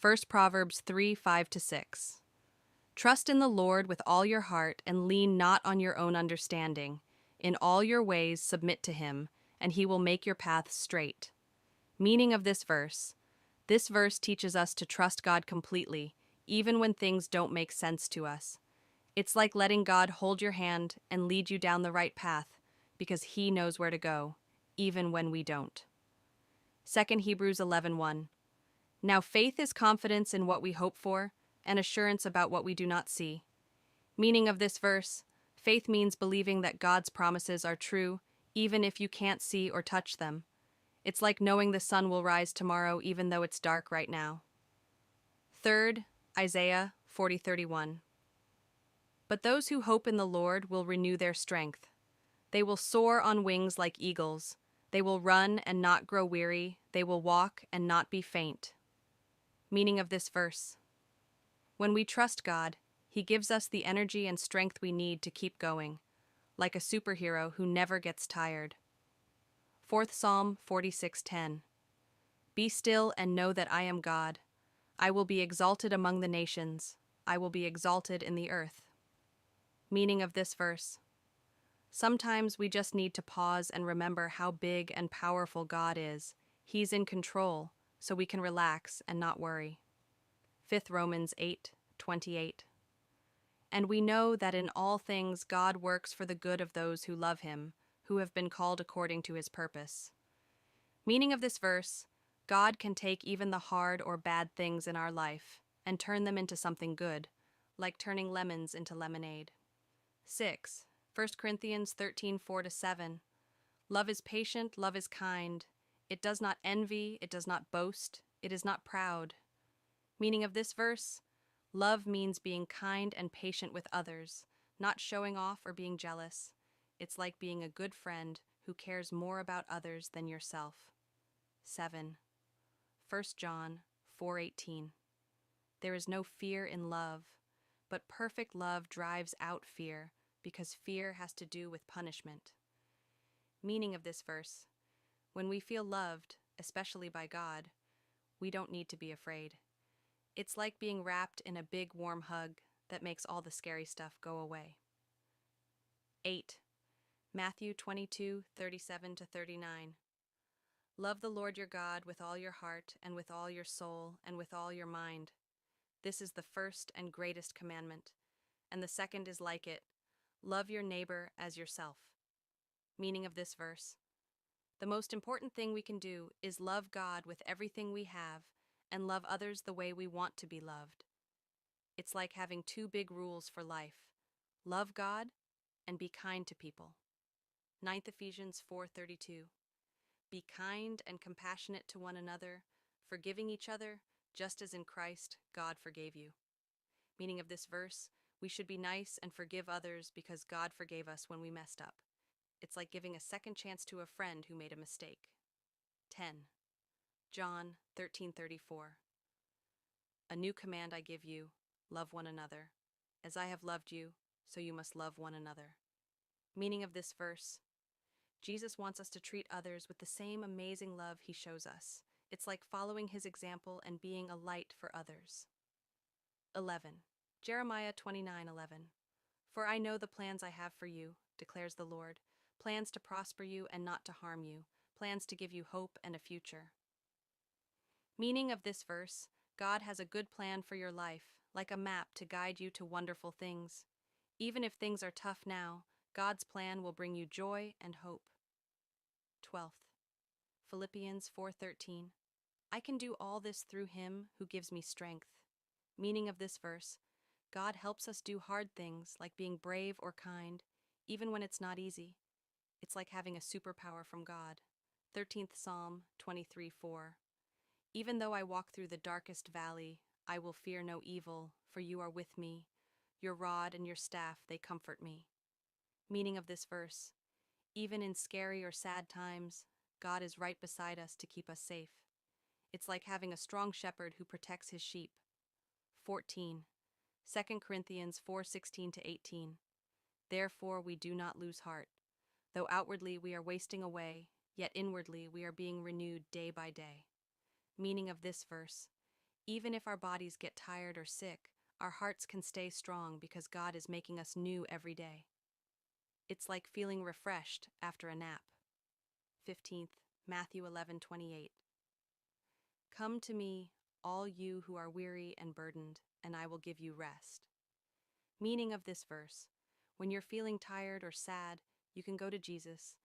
First Proverbs 3 5 to 6. Trust in the Lord with all your heart and lean not on your own understanding. In all your ways submit to him, and he will make your paths straight. Meaning of this verse. This verse teaches us to trust God completely, even when things don't make sense to us. It's like letting God hold your hand and lead you down the right path, because he knows where to go, even when we don't. 2 Hebrews 11:1. Now faith is confidence in what we hope for, and assurance about what we do not see. Meaning of this verse, faith means believing that God's promises are true, even if you can't see or touch them. It's like knowing the sun will rise tomorrow even though it's dark right now. Third, Isaiah 40:31. But those who hope in the Lord will renew their strength. They will soar on wings like eagles. They will run and not grow weary. They will walk and not be faint. Meaning of this verse. When we trust God, he gives us the energy and strength we need to keep going, like a superhero who never gets tired. Fourth Psalm 46:10. Be still and know that I am God. I will be exalted among the nations. I will be exalted in the earth. Meaning of this verse. Sometimes we just need to pause and remember how big and powerful God is. He's in control, so we can relax and not worry. 5th Romans 8:28. And we know that in all things God works for the good of those who love him, who have been called according to his purpose. Meaning of this verse, God can take even the hard or bad things in our life and turn them into something good, like turning lemons into lemonade. 6. 1 Corinthians 13:4-7. Love is patient, love is kind. It does not envy, it does not boast, it is not proud. Meaning of this verse, love means being kind and patient with others, not showing off or being jealous. It's like being a good friend who cares more about others than yourself. 7. 1 John 4:18. There is no fear in love, but perfect love drives out fear, because fear has to do with punishment. Meaning of this verse. When we feel loved, especially by God, we don't need to be afraid. It's like being wrapped in a big warm hug that makes all the scary stuff go away. 8. Matthew 22:37-39. Love the Lord your God with all your heart and with all your soul and with all your mind. This is the first and greatest commandment, and the second is like it. Love your neighbor as yourself. Meaning of this verse. The most important thing we can do is love God with everything we have and love others the way we want to be loved. It's like having two big rules for life. Love God and be kind to people. 9th Ephesians 4:32. Be kind and compassionate to one another, forgiving each other, just as in Christ God forgave you. Meaning of this verse, we should be nice and forgive others because God forgave us when we messed up. It's like giving a second chance to a friend who made a mistake. 10. John 13:34. A new command I give you, love one another. As I have loved you, so you must love one another. Meaning of this verse. Jesus wants us to treat others with the same amazing love he shows us. It's like following his example and being a light for others. 11. Jeremiah 29:11. For I know the plans I have for you, declares the Lord, plans to prosper you and not to harm you, plans to give you hope and a future. Meaning of this verse, God has a good plan for your life, like a map to guide you to wonderful things. Even if things are tough now, God's plan will bring you joy and hope. 12th. Philippians 4:13. I can do all this through him who gives me strength. Meaning of this verse, God helps us do hard things like being brave or kind, even when it's not easy. It's like having a superpower from God. 13th Psalm 23:4. Even though I walk through the darkest valley, I will fear no evil, for you are with me. Your rod and your staff, they comfort me. Meaning of this verse. Even in scary or sad times, God is right beside us to keep us safe. It's like having a strong shepherd who protects his sheep. 14. 2 Corinthians 4:16-18. Therefore we do not lose heart. Though outwardly we are wasting away, yet inwardly we are being renewed day by day. Meaning of this verse. Even if our bodies get tired or sick, our hearts can stay strong because God is making us new every day. It's like feeling refreshed after a nap. 15th, Matthew 11:28. Come to me, all you who are weary and burdened, and I will give you rest. Meaning of this verse: when you're feeling tired or sad, you can go to Jesus,